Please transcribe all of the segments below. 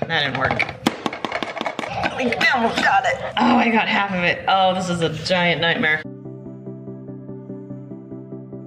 That didn't work. I almost got it. Oh, I got half of it. Oh, this is a giant nightmare.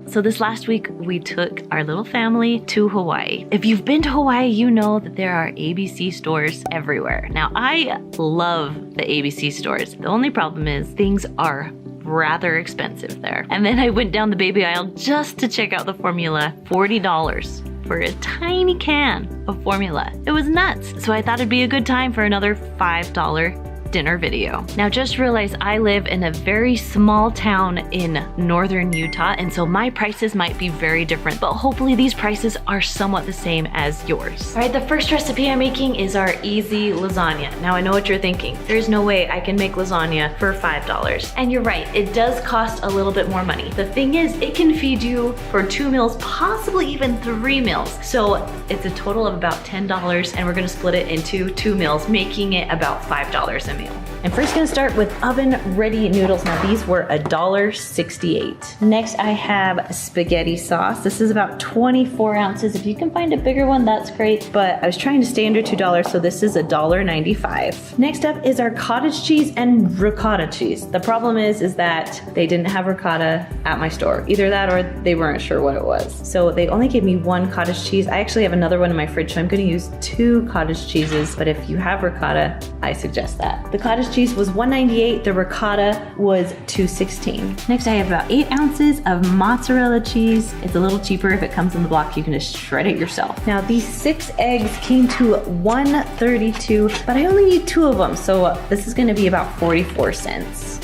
So this last week, we took our little family to Hawaii. If you've been to Hawaii, you know that there are ABC stores everywhere. Now, I love the ABC stores. The only problem is things are rather expensive there. And then I went down the baby aisle just to check out the formula. $40 for a tiny can of formula. It was nuts. So I thought it'd be a good time for another $5 dinner video. Now just realize I live in a very small town in northern Utah, and so my prices might be very different, but hopefully these prices are somewhat the same as yours. All right, the first recipe I'm making is our easy lasagna. Now I know what you're thinking. There's no way I can make lasagna for $5. And you're right, it does cost a little bit more money. The thing is, it can feed you for 2 meals, possibly even 3 meals. So it's a total of about $10, and we're gonna split it into 2 meals, making it about $5 a meal. I'm first gonna start with oven-ready noodles. Now these were $1.68. Next I have spaghetti sauce. This is about 24 ounces. If you can find a bigger one, that's great, but I was trying to stay under $2, so this is $1.95. Next up is our cottage cheese and ricotta cheese. The problem is that they didn't have ricotta at my store. Either that or they weren't sure what it was. So they only gave me 1 cottage cheese. I actually have another one in my fridge, so I'm gonna use 2 cottage cheeses, but if you have ricotta, I suggest that. The cottage cheese was $1.98, the ricotta was $2.16. Next I have about 8 ounces of mozzarella cheese. It's a little cheaper if it comes in the block, you can just shred it yourself. Now these 6 eggs came to $1.32, but I only need 2 of them, so this is gonna be about 44 cents.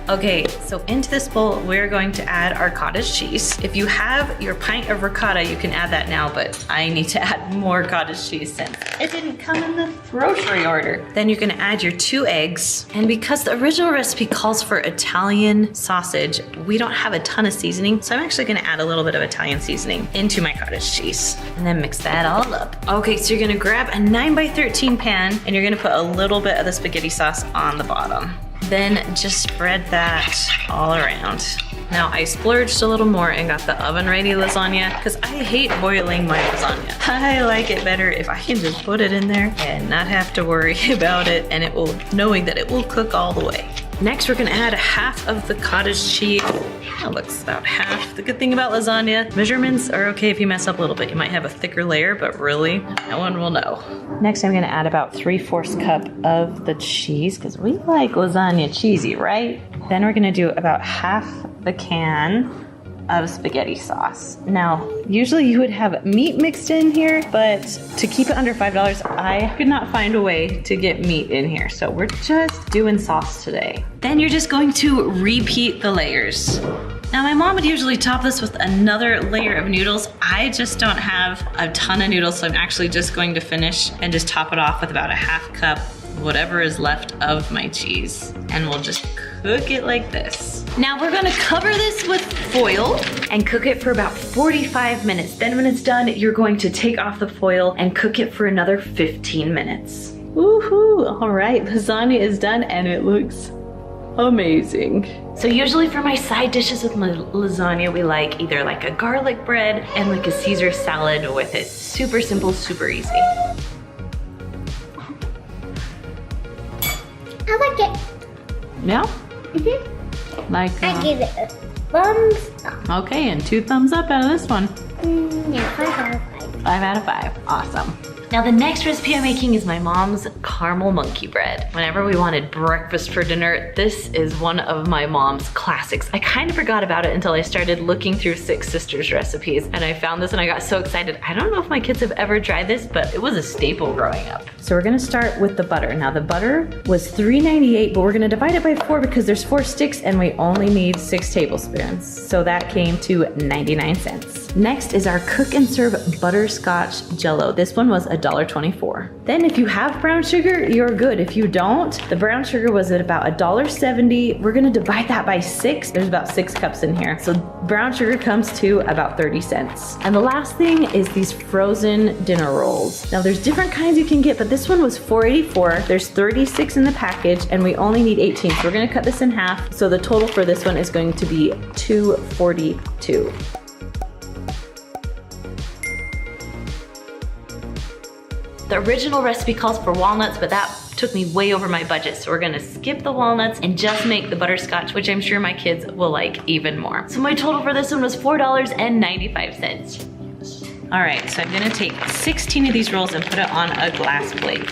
Okay, so into this bowl, we're going to add our cottage cheese. If you have your pint of ricotta, you can add that now, but I need to add more cottage cheese since it didn't come in the grocery order. Then you're gonna add your 2 eggs. And because the original recipe calls for Italian sausage, we don't have a ton of seasoning, so I'm actually gonna add a little bit of Italian seasoning into my cottage cheese. And then mix that all up. Okay, so you're gonna grab a 9x13 pan, and you're gonna put a little bit of the spaghetti sauce on the bottom. Then just spread that all around. Now I splurged a little more and got the oven-ready lasagna because I hate boiling my lasagna. I like it better if I can just put it in there and not have to worry about it, and knowing that it will cook all the way. Next, we're gonna add half of the cottage cheese. That looks about half. The good thing about lasagna, measurements are okay if you mess up a little bit. You might have a thicker layer, but really, no one will know. Next, I'm gonna add about 3/4 cup of the cheese, because we like lasagna cheesy, right? Then we're gonna do about half the can of spaghetti sauce. Now, usually you would have meat mixed in here, but to keep it under $5, I could not find a way to get meat in here. So we're just doing sauce today. Then you're just going to repeat the layers. Now my mom would usually top this with another layer of noodles. I just don't have a ton of noodles, so I'm actually just going to finish and just top it off with about a half cup, whatever is left of my cheese. And we'll just cook it like this. Now we're gonna cover this with foil and cook it for about 45 minutes. Then when it's done, you're going to take off the foil and cook it for another 15 minutes. Woohoo! All right, lasagna is done and it looks amazing. So usually for my side dishes with my lasagna, we like either like a garlic bread and like a Caesar salad with it. Super simple, super easy. I like it. Yeah? Like, I give it a thumbs up. Okay, and 2 thumbs up out of this one. Yeah, 5 out of 5. 5 out of 5, awesome. Now the next recipe I'm making is my mom's caramel monkey bread. Whenever we wanted breakfast for dinner, this is one of my mom's classics. I kind of forgot about it until I started looking through Six Sisters recipes, and I found this and I got so excited. I don't know if my kids have ever tried this, but it was a staple growing up. So we're gonna start with the butter. Now the butter was $3.98, but we're gonna divide it by 4 because there's 4 sticks and we only need 6 tablespoons. So that came to 99 cents. Next is our cook and serve butterscotch jello. This one was $1.24. Then if you have brown sugar, you're good. If you don't, the brown sugar was at about $1.70. We're gonna divide that by 6. There's about 6 cups in here. So brown sugar comes to about 30 cents. And the last thing is these frozen dinner rolls. Now there's different kinds you can get, but this one was $4.84. There's 36 in the package and we only need 18. So we're gonna cut this in half. So the total for this one is going to be $2.42. The original recipe calls for walnuts, but that took me way over my budget. So we're gonna skip the walnuts and just make the butterscotch, which I'm sure my kids will like even more. So my total for this one was $4.95. All right, so I'm gonna take 16 of these rolls and put it on a glass plate.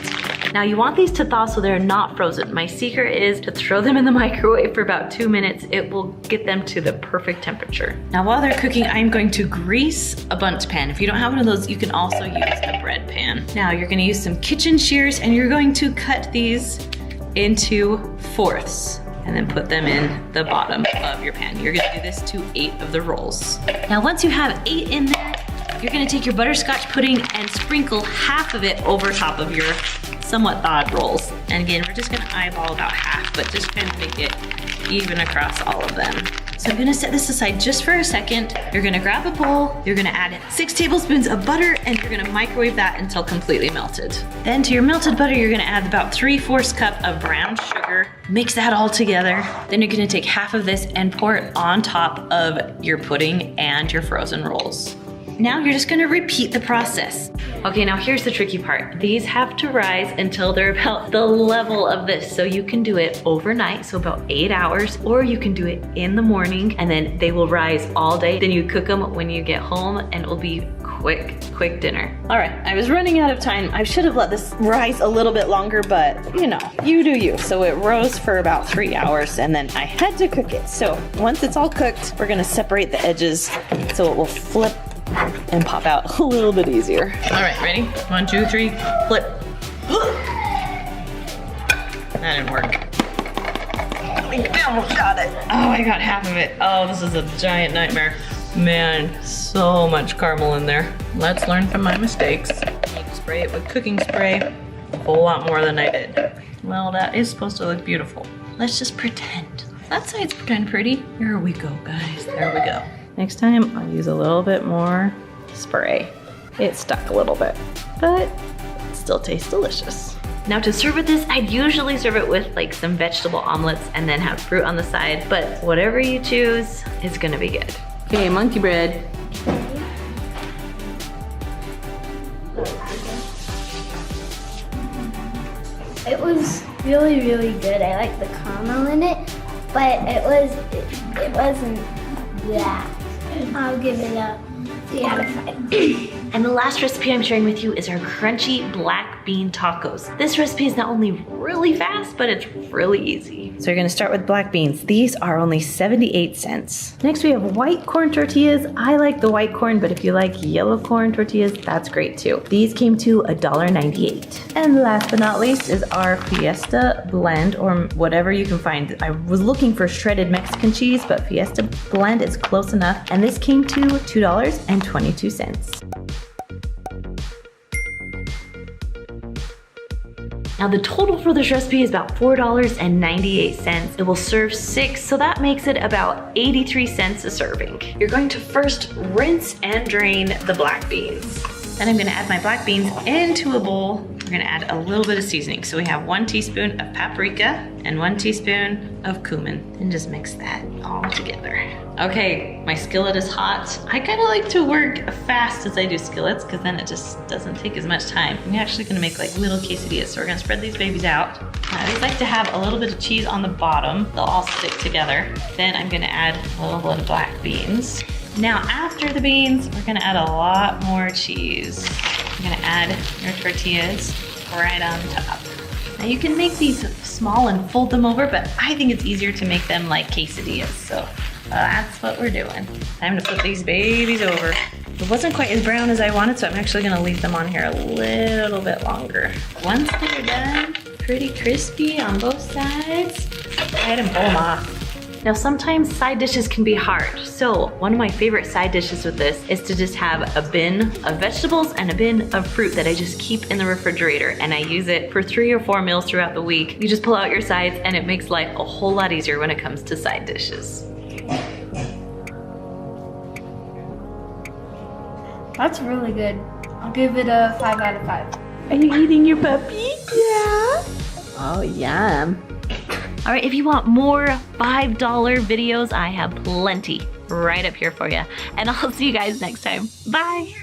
Now you want these to thaw so they're not frozen. My secret is to throw them in the microwave for about 2 minutes. It will get them to the perfect temperature. Now while they're cooking, I'm going to grease a bundt pan. If you don't have one of those, you can also use a bread pan. Now you're gonna use some kitchen shears and you're going to cut these into fourths and then put them in the bottom of your pan. You're gonna do this to 8 of the rolls. Now once you have 8 in there, you're gonna take your butterscotch pudding and sprinkle half of it over top of your somewhat thawed rolls. And again, we're just gonna eyeball about half, but just kind of make it even across all of them. So I'm gonna set this aside just for a second. You're gonna grab a bowl, you're gonna add 6 tablespoons of butter, and you're gonna microwave that until completely melted. Then to your melted butter, you're gonna add about 3/4 cup of brown sugar. Mix that all together. Then you're gonna take half of this and pour it on top of your pudding and your frozen rolls. Now you're just gonna repeat the process. Okay, now here's the tricky part. These have to rise until they're about the level of this. So you can do it overnight, so about 8 hours, or you can do it in the morning and then they will rise all day. Then you cook them when you get home and it will be quick dinner. All right, I was running out of time. I should have let this rise a little bit longer, but you know, you do you. So it rose for about 3 hours and then I had to cook it. So once it's all cooked, we're gonna separate the edges so it will flip and pop out a little bit easier. All right, ready? 1, 2, 3, flip. That didn't work. I almost got it. Oh, I got half of it. Oh, this is a giant nightmare. Man, so much caramel in there. Let's learn from my mistakes. Spray it with cooking spray. A whole lot more than I did. Well, that is supposed to look beautiful. Let's just pretend. That side's kind of pretty. Here we go, guys. There we go. Next time, I'll use a little bit more spray. It stuck a little bit, but it still tastes delicious. Now to serve with this, I'd usually serve it with like some vegetable omelets and then have fruit on the side, but whatever you choose is gonna be good. Okay, monkey bread. It was really, really good. I like the caramel in it, but it wasn't that. I'll give it a 3 out of 5. And the last recipe I'm sharing with you is our crunchy black bean tacos. This recipe is not only really fast, but it's really easy. So you're gonna start with black beans. These are only 78 cents. Next we have white corn tortillas. I like the white corn, but if you like yellow corn tortillas, that's great too. These came to $1.98. And last but not least is our Fiesta blend, or whatever you can find. I was looking for shredded Mexican cheese, but Fiesta blend is close enough. And this came to $2.22. Now the total for this recipe is about $4.98. It will serve 6, so that makes it about 83 cents a serving. You're going to first rinse and drain the black beans. Then I'm gonna add my black beans into a bowl. We're gonna add a little bit of seasoning. So we have 1 teaspoon of paprika and 1 teaspoon of cumin. And just mix that all together. Okay, my skillet is hot. I kinda like to work fast as I do skillets because then it just doesn't take as much time. I'm actually gonna make like little quesadillas. So we're gonna spread these babies out. I always like to have a little bit of cheese on the bottom. They'll all stick together. Then I'm gonna add a little bit of black beans. Now after the beans, we're gonna add a lot more cheese. You're gonna add your tortillas right on top. Now you can make these small and fold them over, but I think it's easier to make them like quesadillas. So that's what we're doing. Time to put these babies over. It wasn't quite as brown as I wanted, so I'm actually gonna leave them on here a little bit longer. Once they're done, pretty crispy on both sides, go ahead and pull them off. Now sometimes side dishes can be hard, so one of my favorite side dishes with this is to just have a bin of vegetables and a bin of fruit that I just keep in the refrigerator, and I use it for 3 or 4 meals throughout the week. You just pull out your sides and it makes life a whole lot easier when it comes to side dishes. That's really good. I'll give it a 5 out of 5. Are you eating your puppy? Yeah. Oh, yum. All right, if you want more $5 videos, I have plenty right up here for you. And I'll see you guys next time. Bye.